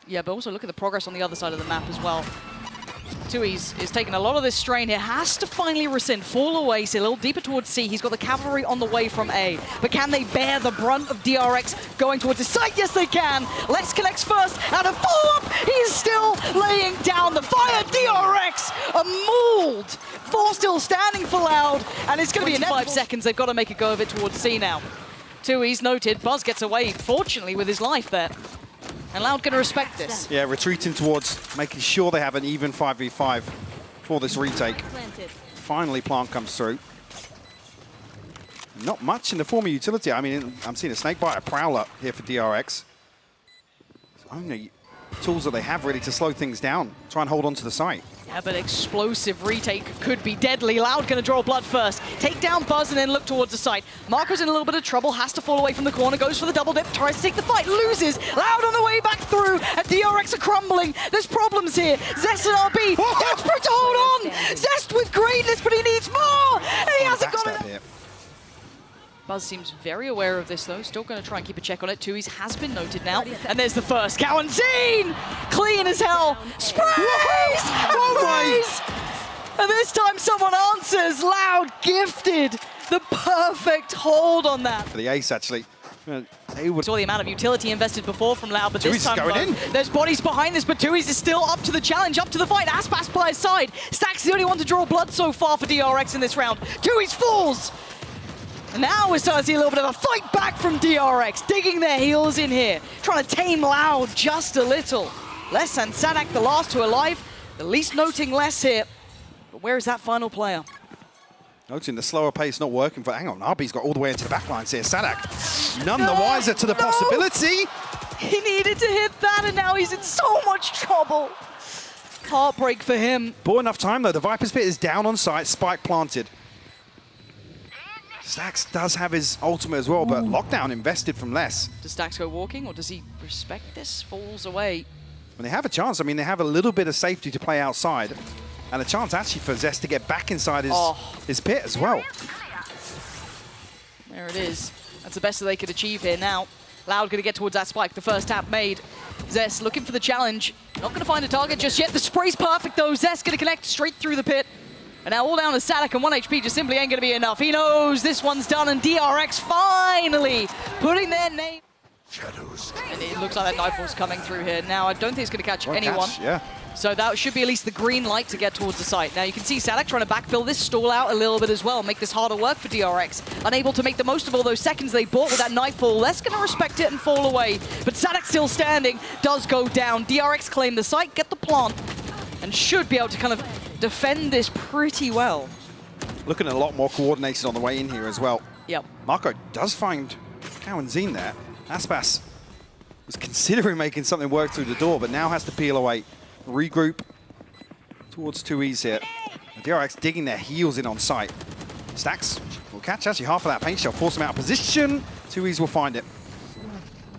Yeah, but also look at the progress on the other side of the map as well. tuyz is taking a lot of this strain here, has to finally rescind, fall away, see a little deeper towards C. He's got the cavalry on the way from A. But can they bear the brunt of DRX going towards his site? Yes, they can. Let's connects first, and a follow-up. He's still laying down the fire. DRX, a mold. 4 still standing for Loud, and it's going to be 5 seconds. They've got to make a go of it towards C now. tuyz noted. Buzz gets away, fortunately, with his life there. And Loud going to respect this. Yeah, retreating towards making sure they have an even 5v5 for this retake. Finally, plant comes through. Not much in the form of utility. I mean, I'm seeing a snakebite, a prowler here for DRX. It's only tools that they have really to slow things down, try and hold on to the site. Yeah, but explosive retake could be deadly. Loud going to draw blood first. Take down Buzz and then look towards the site. MaKo's in a little bit of trouble, has to fall away from the corner, goes for the double dip, tries to take the fight, loses. Loud on the way back through, and DRX are crumbling. There's problems here. Zest and RB, desperate to hold on. Zest with greatness, but he needs more, and he hasn't got it. Buzz seems very aware of this, though. Still going to try and keep a check on it. tuyz has been noted now. And there's the first. cauanzin! Clean as hell. Sprays! Sprays! And this time someone answers. Loud gifted the perfect hold on that. For the ace, actually. Saw the amount of utility invested before from Loud, but this time going in. There's bodies behind this, but tuyz is still up to the challenge, up to the fight. Aspas by his side. Stax the only one to draw blood so far for DRX in this round. tuyz falls. And now we're starting to see a little bit of a fight back from DRX, digging their heels in here, trying to tame Loud just a little. Les and saadhak, the last two alive, the least noting Les here. But where is that final player? Noting the slower pace not working for... Hang on, RB's got all the way into the back lines here. saadhak, none the wiser to the possibility. He needed to hit that, and now he's in so much trouble. Heartbreak for him. Bought enough time, though. The Viper's Pit is down on site, spike planted. Stax does have his ultimate as well, but lockdown invested from Les. Does Stax go walking, or does he respect this? Falls away. When they have a chance, I mean, they have a little bit of safety to play outside, and a chance actually for Zest to get back inside his pit as well. There it is. That's the best that they could achieve here now. Loud going to get towards that spike. The first tap made. Zest looking for the challenge. Not going to find a target just yet. The spray's perfect, though. Zest going to connect straight through the pit. And now all down to saadhak, and 1 HP just simply ain't going to be enough. He knows this one's done, and DRX finally putting their name. Shadows. And it looks like that Nightfall's coming through here. Now, I don't think it's going to catch anyone. Yeah. So that should be at least the green light to get towards the site. Now, you can see saadhak trying to backfill this stall out a little bit as well, make this harder work for DRX. Unable to make the most of all those seconds they bought with that Nightfall. Less going to respect it and fall away. But saadhak still standing, does go down. DRX claim the site, get the plant, and should be able to kind of defend this pretty well. Looking at a lot more coordinated on the way in here as well. Yep. MaKo does find cauanzin there. Aspas was considering making something work through the door, but now has to peel away. Regroup towards tuyz here. And DRX digging their heels in on site. Stax will catch actually half of that paint shell, force him out of position. tuyz will find it.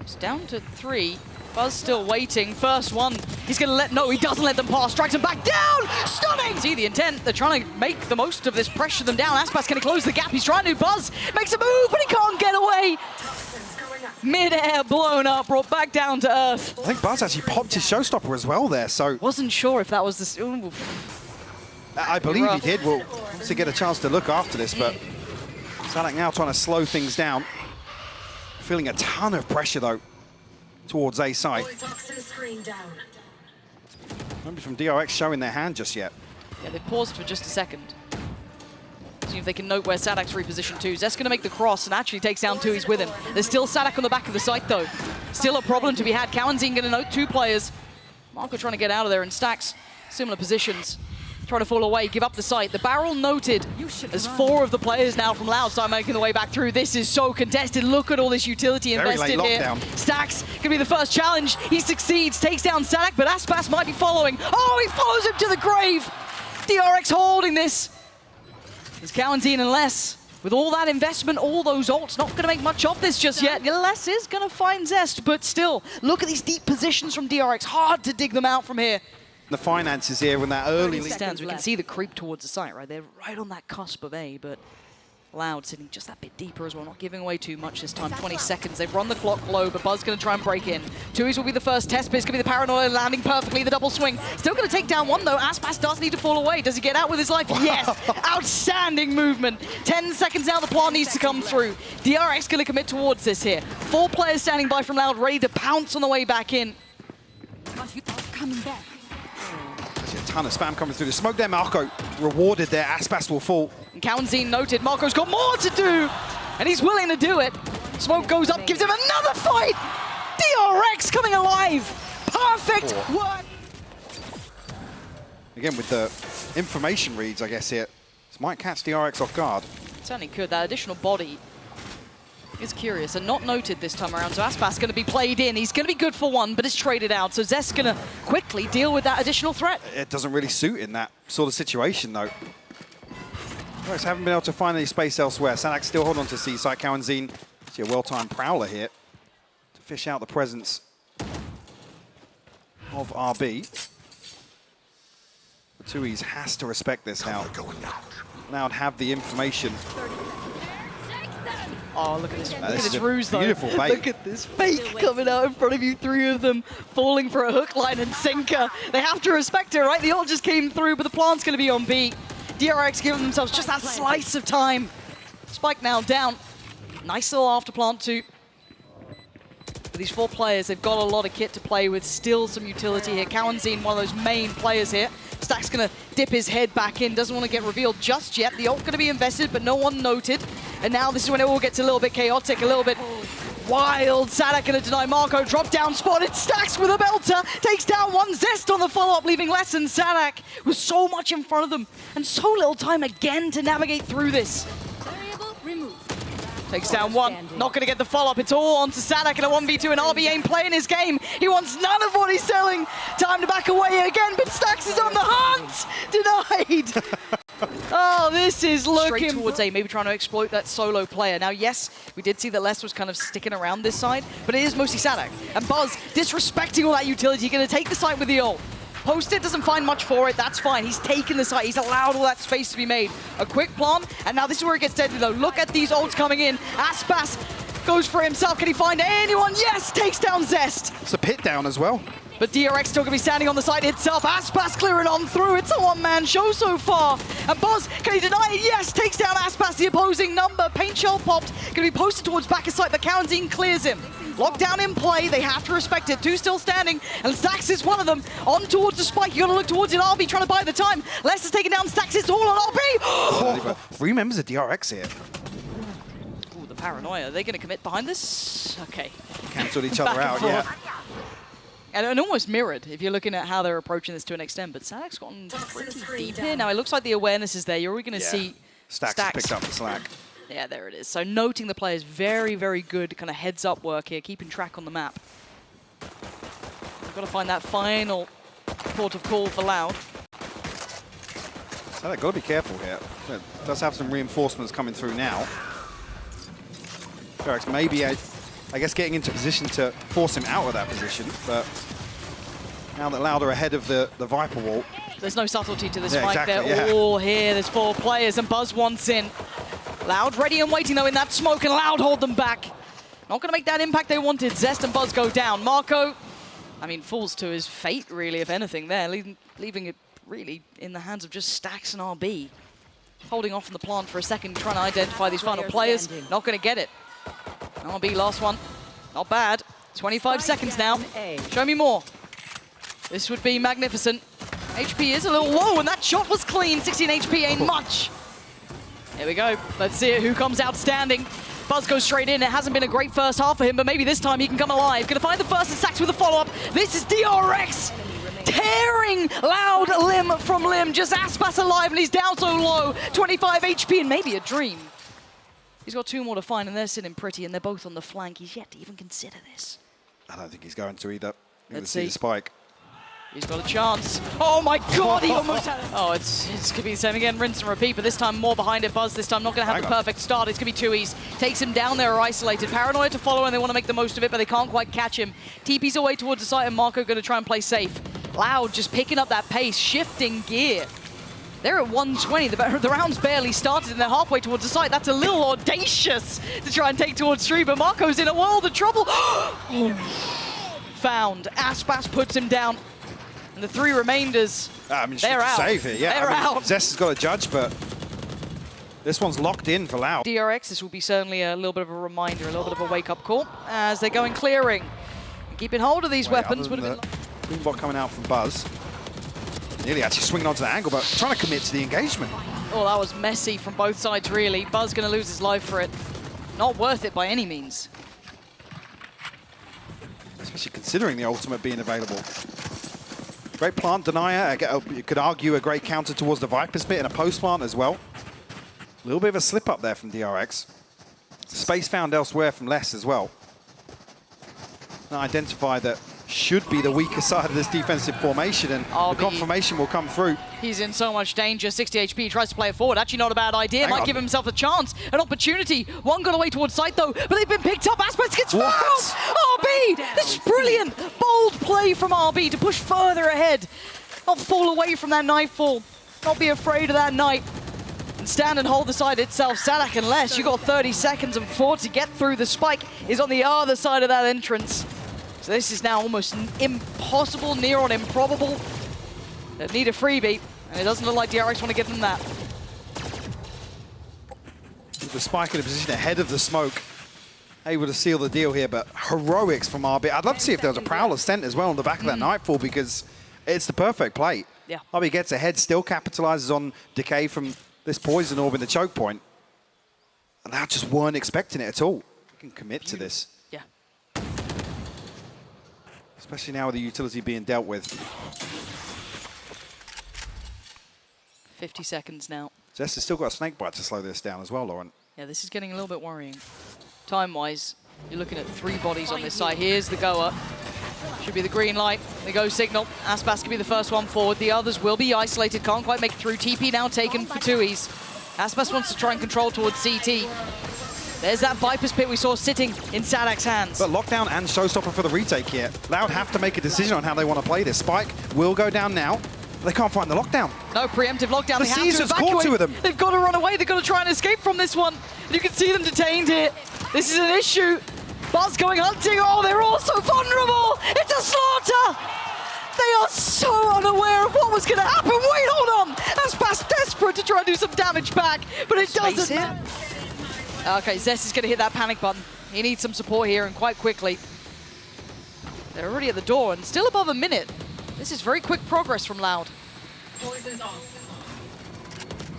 It's down to 3. Buzz still waiting. First one. He's going to let... No, he doesn't let them pass. Strikes him back down. Stunning! See the intent. They're trying to make the most of this, pressure them down. Aspas going to close the gap. He's trying to. Buzz makes a move, but he can't get away. Mid-air blown up, brought back down to earth. I think Buzz actually popped his showstopper as well there, so... Wasn't sure if that was the... Ooh. I believe he did. We'll obviously get a chance to look after this, but saadhak now trying to slow things down. Feeling a ton of pressure, though, towards A side. Nobody from DRX showing their hand just yet. Yeah, they paused for just a second. See if they can note where saadhak's repositioned to. Zest's going to make the cross and actually takes down tuyz with him. There's still saadhak on the back of the site, though. Still a problem to be had. cauanzin going to note 2 players. MaKo trying to get out of there, and Stax, similar positions. Trying to fall away, give up the site. The barrel noted as 4 of the players now from Loud start making the way back through. This is so contested. Look at all this utility invested here. Stax gonna be the first challenge. He succeeds, takes down saadhak, but Aspas might be following. Oh, he follows him to the grave. DRX holding this. There's cauanzin and Les. With all that investment, all those ults, not gonna make much of this just yet. Les is gonna find Zest, but still, look at these deep positions from DRX. Hard to dig them out from here. The finances here when that early stands, we can see the creep towards the site, right? They're right on that cusp of A, but Loud sitting just that bit deeper as well, not giving away too much this time. 20 seconds, they've run the clock low, but Buzz going to try and break in. tuyz will be the first test, but it's going to be the paranoia landing perfectly, the double swing. Still going to take down one though. Aspas does need to fall away. Does he get out with his life? Yes! Outstanding movement. 10 seconds now, the plan needs to come through. DRX going to commit towards this here. 4 players standing by from Loud, ready to pounce on the way back in. Coming back. There's a ton of spam coming through. The smoke there, MaKo rewarded there. Aspas will fall. And cauanzin noted, MaKo's got more to do, and he's willing to do it. Smoke goes up, gives him another fight. DRX coming alive. Perfect work. Again, with the information reads, I guess here, this might catch DRX off guard. Certainly could. That additional body is curious and not noted this time around. So Aspas going to be played in. He's going to be good for one, but it's traded out. So Zest's going to quickly deal with that additional threat. It doesn't really suit in that sort of situation, though. DRX haven't been able to find any space elsewhere. saadhak still hold on to C-side. cauanzin, see a well-timed prowler here to fish out the presence of RB. But tuyz has to respect this now. Loud have the information. Oh, look at this. Look at this ruse, though. Beautiful bait. Look at this fake coming out in front of you. 3 of them falling for a hook, line, and sinker. They have to respect it, right? The ult just came through, but the plant's going to be on B. DRX giving themselves just that slice of time. Spike now down. Nice little after plant too. For these 4 players, they've got a lot of kit to play with. Still some utility here. cauanzin, one of those main players here. Stax going to dip his head back in. Doesn't want to get revealed just yet. The ult going to be invested, but no one noted. And now this is when it all gets a little bit chaotic, a little bit wild. saadhak going to deny MaKo. Drop down spotted. Stax with a belter. Takes down one. Zest on the follow-up, leaving less than saadhak with so much in front of them. And so little time again to navigate through this. Variable removed. Takes down one. Not going to get the follow-up. It's all on to saadhak in a 1v2, and RB ain't playing his game. He wants none of what he's selling. Time to back away again, but Stax is on the hunt. Denied. Oh, this is looking straight towards A, maybe trying to exploit that solo player. Now, yes, we did see that Les was kind of sticking around this side, but it is mostly saadhak. And Buzz disrespecting all that utility, going to take the site with the ult. Post it, doesn't find much for it, that's fine. He's taken the site, he's allowed all that space to be made. A quick plant, and now this is where it gets deadly though. Look at these ults coming in. Aspas goes for himself. Can he find anyone? Yes, takes down Zest. It's a pit down as well. But DRX still going to be standing on the side itself. Aspas clearing on through. It's a one-man show so far. And Buzz, can he deny it? Yes, takes down Aspas, the opposing number. Paint shell popped. Going to be posted towards back of site, but cauanzin clears him. Lockdown in play. They have to respect it. 2 still standing, and Stax is one of them. On towards the spike. You got to look towards it. RB trying to buy the time. Les is taking down Stax. It's all on RB. Oh, 3 members of DRX here. Ooh, the paranoia. Are they going to commit behind this? Okay. Cancelled each other out, yeah. And almost mirrored, if you're looking at how they're approaching this to an extent. But saadhak's gotten pretty deep here. Now, it looks like the awareness is there. You're already going to see Stax has picked up the slack. Yeah, there it is. So noting the players, very, very good kind of heads-up work here, keeping track on the map. We've got to find that final port of call for Loud. So they've got to be careful here. It does have some reinforcements coming through now. DRX maybe, I guess, getting into position to force him out of that position, but now that Loud are ahead of the Viper wall. There's no subtlety to this Yeah, fight. exactly, They're all here. There's 4 players, and Buzz wants in. Loud ready and waiting, though, in that smoke, and Loud hold them back. Not going to make that impact they wanted. Zest and Buzz go down. MaKo, I mean, falls to his fate, really, if anything, there, leaving it really in the hands of just Stax and RB. Holding off on the plant for a second, trying to identify these final players. Not going to get it. RB, last one. Not bad. 25 seconds now. Show me more. This would be magnificent. HP is a little low, and that shot was clean. 16 HP ain't much. Here we go. Let's see it. Who comes out standing? Buzz goes straight in. It hasn't been a great first half for him, but maybe this time he can come alive. Gonna find the first and Stax with a follow-up. This is DRX tearing Loud limb from limb. Just Aspas alive, and he's down so low. 25 HP and maybe a dream. He's got 2 more to find, and they're sitting pretty, and they're both on the flank. He's yet to even consider this. I don't think he's going to either. Let's see see the spike. He's got a chance. Oh my God, he almost had it. Oh, it's going to be the same again, rinse and repeat, but this time more behind it. Buzz this time not going to have the perfect start. It's going to be tuyz. Takes him down there, isolated. Paranoia to follow, and they want to make the most of it, but they can't quite catch him. TP's away towards the site, and MaKo going to try and play safe. Loud just picking up that pace, shifting gear. They're at 120. The round's barely started, and they're halfway towards the site. That's a little audacious to try and take towards 3, but MaKo's in a world of trouble. Found. Aspas puts him down. And the 3 remainders, they're out. Save it, yeah. They're out. Zest has got a judge, but this one's locked in for Loud. DRX, this will be certainly a little bit of a reminder, a little bit of a wake-up call as they're going clearing. And keeping hold of these weapons would have been... Boombot coming out from Buzz. Nearly actually swinging onto the angle, but trying to commit to the engagement. Oh, that was messy from both sides, really. Buzz going to lose his life for it. Not worth it by any means. Especially considering the ultimate being available. Great plant denier. You could argue a great counter towards the Viper's Pit and a post plant as well. A little bit of a slip up there from DRX. Space found elsewhere from Less as well. Identify that should be the weaker side of this defensive formation, and the confirmation will come through. He's in so much danger. 60 HP, tries to play it forward. Actually not a bad idea. Might give himself a chance, an opportunity. One got away towards site though, but they've been picked up. Aspas gets fouled! RB! This is brilliant! Bold play from RB to push further ahead. Not fall away from that nightfall. Not be afraid of that night. And stand and hold the side itself. saadhak and Less, you got 30 seconds and 4 to get through. The spike is on the other side of that entrance. So this is now almost impossible, near on improbable. They need a freebie, and it doesn't look like DRX want to give them that. With the spike in a position ahead of the smoke, able to seal the deal here, but heroics from RB. I'd love to see if there was a Prowler sent as well on the back of that Nightfall, because it's the perfect play. Yeah. RB gets ahead, still capitalizes on decay from this poison orb in the choke point. And they just weren't expecting it at all. You can commit to this. Yeah. Especially now with the utility being dealt with. 50 seconds now. Zest has still got a snake bite to slow this down as well, Lauren. Yeah, this is getting a little bit worrying. Time-wise, you're looking at 3 bodies on this side. Here's the goer. Should be the green light. The go signal. Aspas can be the first one forward. The others will be isolated. Can't quite make it through. TP now taken for tuyz. Aspas wants to try and control towards CT. There's that Viper's Pit we saw sitting in saadhak's hands. But lockdown and showstopper for the retake here. Loud have to make a decision on how they want to play this. Spike will go down now. They can't find the lockdown. No preemptive lockdown. The Caesar's caught 2 of them. They've got to run away. They've got to try and escape from this one. And you can see them detained here. This is an issue. Buzz going hunting. Oh, they're all so vulnerable. It's a slaughter. They are so unaware of what was going to happen. Wait, hold on. Aspas desperate to try and do some damage back, but it doesn't. Okay, Zest is going to hit that panic button. He needs some support here, and quite quickly. They're already at the door, and still above a minute. This is very quick progress from Loud.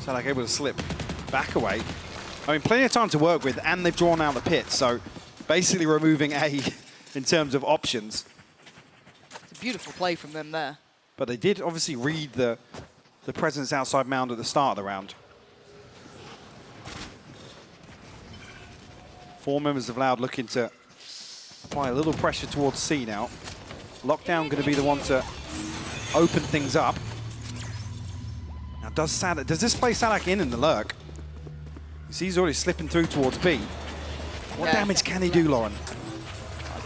saadhak able to slip back away. I mean, plenty of time to work with, and they've drawn out the pit, so basically removing A in terms of options. It's a beautiful play from them there. But they did obviously read the presence outside mound at the start of the round. 4 members of Loud looking to apply a little pressure towards C now. Lockdown going to be the one to open things up. Now does this play saadhak in the lurk? You see he's already slipping through towards B. What damage can he do, Lauren?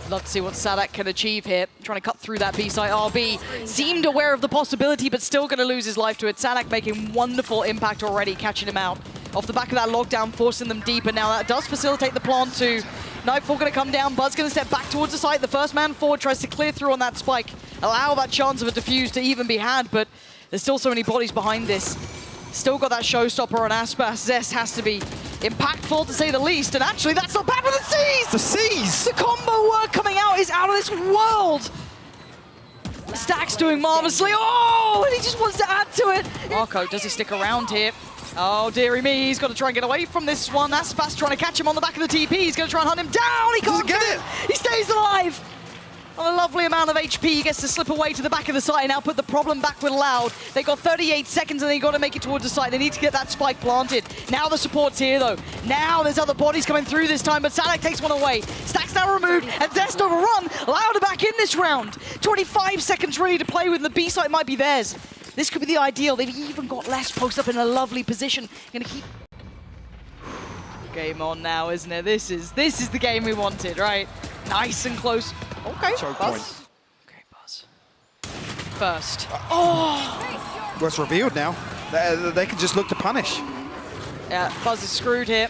I'd love to see what saadhak can achieve here. Trying to cut through that B site. RB seemed aware of the possibility, but still going to lose his life to it. saadhak making wonderful impact already, catching him out. Off the back of that lockdown, forcing them deeper. Now that does facilitate the plant too. Nightfall going to come down. Buzz going to step back towards the site. The first man forward tries to clear through on that spike. Allow that chance of a defuse to even be had, but there's still so many bodies behind this. Still got that showstopper on Aspas. Zest has to be impactful to say the least, and actually that's not bad for the C's! The C's! The combo work coming out is out of this world! Stax doing marvelously. Oh, and he just wants to add to it. MaKo, does he stick around here? Oh, dearie me, he's got to try and get away from this one. Aspas trying to catch him on the back of the TP. He's going to try and hunt him down. He can't get it. He stays alive. On a lovely amount of HP, he gets to slip away to the back of the site and now put the problem back with Loud. They got 38 seconds and they got to make it towards the site. They need to get that spike planted. Now the support's here though. Now there's other bodies coming through this time, but saadhak takes one away. Stax now removed and Zest overrun. Loud are back in this round. 25 seconds really to play with, and the B site might be theirs. This could be the ideal. They've even got Less posted up in a lovely position. Gonna keep... Game on now, isn't it? This is the game we wanted, right? Nice and close. Okay, Choke Buzz. point. Okay, Buzz. First. Well, it's revealed now. they can just look to punish. Yeah, Buzz is screwed here.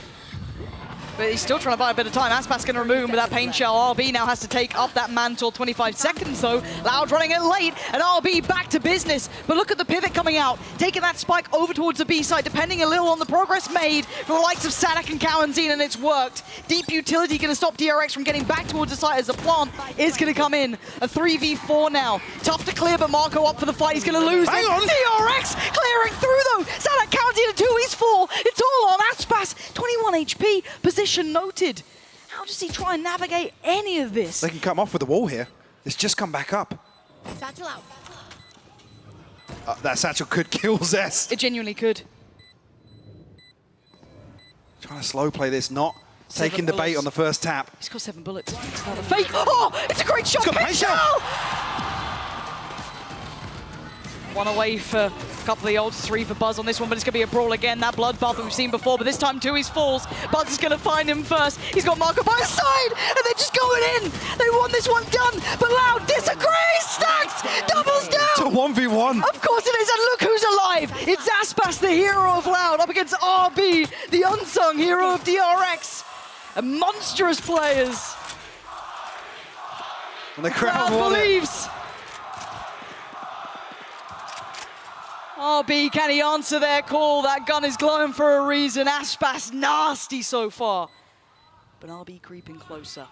But he's still trying to buy a bit of time. Aspas going to remove him with that pain shell. RB now has to take up that mantle. 25 seconds though. Loud running it late, and RB back to business. But look at the pivot coming out, taking that spike over towards the B side, depending a little on the progress made from the likes of saadhak and cauanzin, and it's worked. Deep utility going to stop DRX from getting back towards the site as the plant is going to come in. A 3v4 now. Tough to clear, but MaKo up for the fight. He's going to lose. Hang on. DRX clearing through though. saadhak, cauanzin, and 2 he's full. It's all on Aspas. 21 HP. Position noted. How does he try and navigate any of this? They can come off with the wall here. It's just come back up. Satchel out. That satchel could kill Zest. It genuinely could. Trying to slow play this, not 7 taking the bait bullets. on the first tap. He's got 7 bullets. It's not a fake. Oh, it's a great shot. He's got a Pexa! One away for a couple of the olds, 3 for Buzz on this one, but it's going to be a brawl again. That bloodbath that we've seen before, but this time tuyz falls. Buzz is going to find him first. He's got MaKo by his side, and they're just going in. They want this one done, but Loud disagrees. Stax doubles down. It's a 1v1. Of course it is, and look who's alive. It's Aspas, the hero of Loud, up against RB, the unsung hero of DRX. And monstrous players. And the crowd Loud want it. believes. RB, can he answer their call? That gun is glowing for a reason. Aspas nasty so far. But RB creeping closer.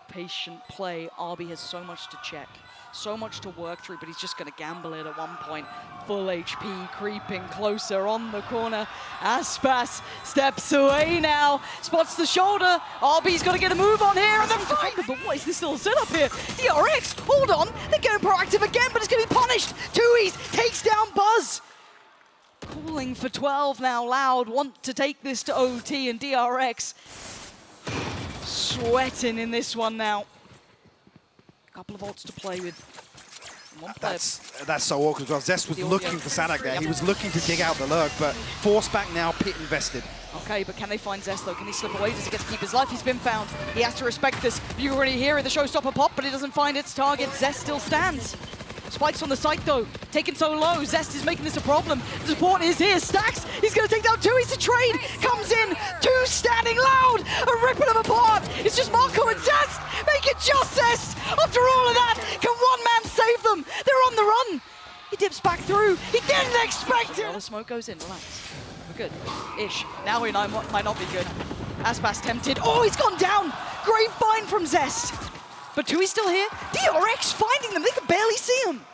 Patient play. RB has so much to check, so much to work through, but he's just going to gamble it at one point. Full HP, creeping closer on the corner. Aspas steps away now, spots the shoulder. RB's got to get a move on here, and the fight. But what is this little setup here? DRX, hold on, they're getting proactive again, but it's going to be punished. tuyz takes down Buzz. Calling for 12 now. Loud want to take this to OT, and DRX sweating in this one now. A couple of ults to play with. One player. That's so awkward. Well, Zest was looking for saadhak there. He was looking to dig out the lurk, but forced back now, pit invested. Okay, but can they find Zest though? Can he slip away? Does he get to keep his life? He's been found. He has to respect this. You already hear it, the showstopper pop, but it doesn't find its target. Zest still stands. Spikes on the site though, taken so low. Zest is making this a problem. The support is here. Stax, he's going to take down tuyz. The trade comes in. 2 standing. Loud, and ripping them apart. It's just MaKo and Zest. Make it just Zest. After all of that, can one man save them? They're on the run. He dips back through. He didn't expect it. Well, the smoke goes in. Relax. We're good. Ish. Now we might not be good. Aspas tempted. Oh, he's gone down. Great find from Zest. But tuyz still here. DRX finding them. They can barely see him.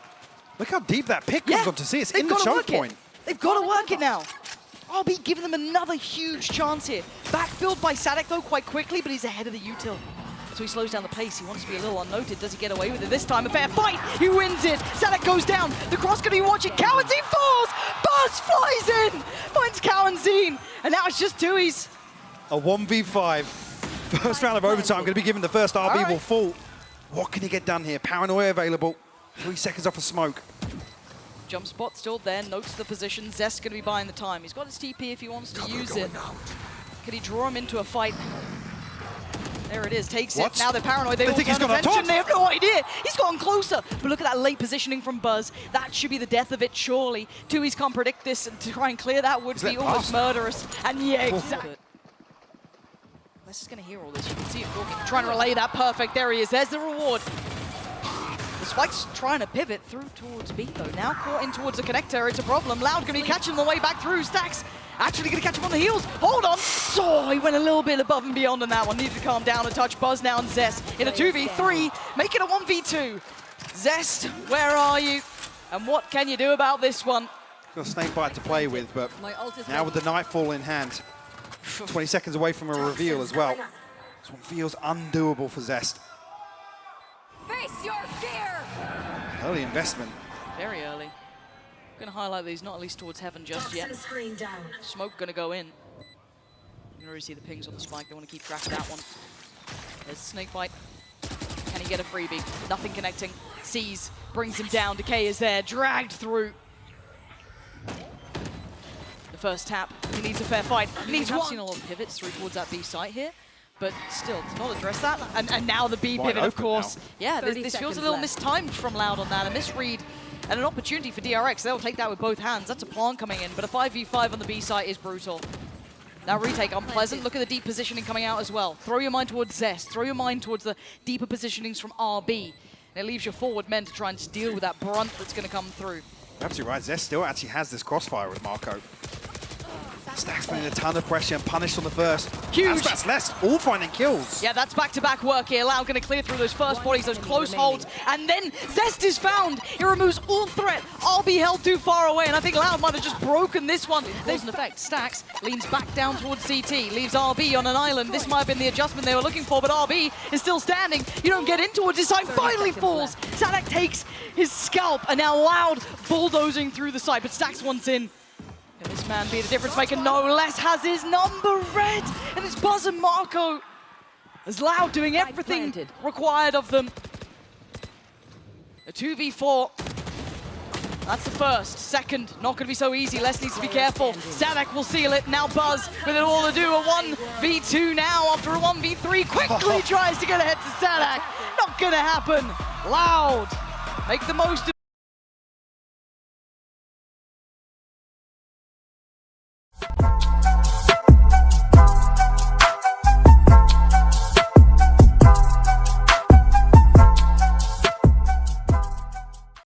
Look how deep that pick comes on to see. It's in the choke point. They've got to work it now. RB giving them another huge chance here. Backfilled by saadhak though quite quickly, but he's ahead of the util. So he slows down the pace. He wants to be a little unnoted. Does he get away with it this time? A fair fight. He wins it. saadhak goes down. The cross going to be watching. cauanzin falls. Buzz flies in. Finds cauanzin. And now it's just tuyz. A 1v5. First round of overtime. Going to be given the first RB will fall. What can he get done here? Paranoia available. 3 seconds off of smoke. Jump spot still there, notes the position. Zest's going to be buying the time. He's got his TP if he wants to use it. Can he draw him into a fight? There it is, takes it. Now they're paranoid. They all think he's turn got a attention. top. They have no idea. He's gotten closer. But look at that late positioning from Buzz. That should be the death of it, surely. tuyz can't predict this, and to try and clear that would be almost murderous. And yeah, exactly. This is going to hear all this. You can see him walking, trying to relay that perfect. There he is. There's the reward. The Spike's trying to pivot through towards B though. Now caught in towards the connector. It's a problem. Loud going to be catching the way back through. Stax actually going to catch him on the heels. Hold on. So he went a little bit above and beyond on that one. Needed to calm down a touch. Buzz now and Zest in a 2v3. Make it a 1v2. Zest, where are you? And what can you do about this one? Got a snake bite to play with, but now with the nightfall in hand, 20 seconds away from a reveal as well. This one feels undoable for Zest. Face your fear! Early investment. Very early. I'm going to highlight these, not at least towards heaven just yet. Smoke going to go in. You can already see the pings on the Spike. They want to keep track of that one. There's snake bite. Can he get a freebie? Nothing connecting. Sees, brings him down. Decay is there, dragged through. The first tap. He needs a fair fight. He needs one. I've seen a lot of pivots through towards that B site here. But still, to not address that. And now the B pivot, of course. Now. Yeah, this feels a little mistimed from Loud on that. A misread And an opportunity for DRX. They'll take that with both hands. That's a plant coming in, but a 5v5 on the B site is brutal. Now retake unpleasant. Look at the deep positioning coming out as well. Throw your mind towards Zest. Throw your mind towards the deeper positionings from RB. And it leaves your forward men to try and deal with that brunt that's going to come through. Absolutely right. Zest still actually has this crossfire with MaKo. Stax putting a ton of pressure and punished on the first. Huge. Aspas left, all finding kills. Yeah, that's back-to-back work here. Lau going to clear through those first bodies, those close holds, and then Zest is found. It removes all threat. RB held too far away, and I think Lau might have just broken this one. There's an effect. Stax leans back down towards CT, leaves RB on an island. This might have been the adjustment they were looking for, but RB is still standing. You don't get in towards his side. Finally falls. saadhak takes his scalp, and now Loud bulldozing through the side, but Stax wants in. Can this man be the difference maker? No less, has his number red, and it's Buzz and MaKo. As Loud doing everything required of them. A 2v4. That's the first. Second, not going to be so easy. Les needs to be careful. saadhak will seal it. Now Buzz with it all to do. A 1v2 now after a 1v3. Quickly tries to get ahead to saadhak. Not going to happen. Loud make the most of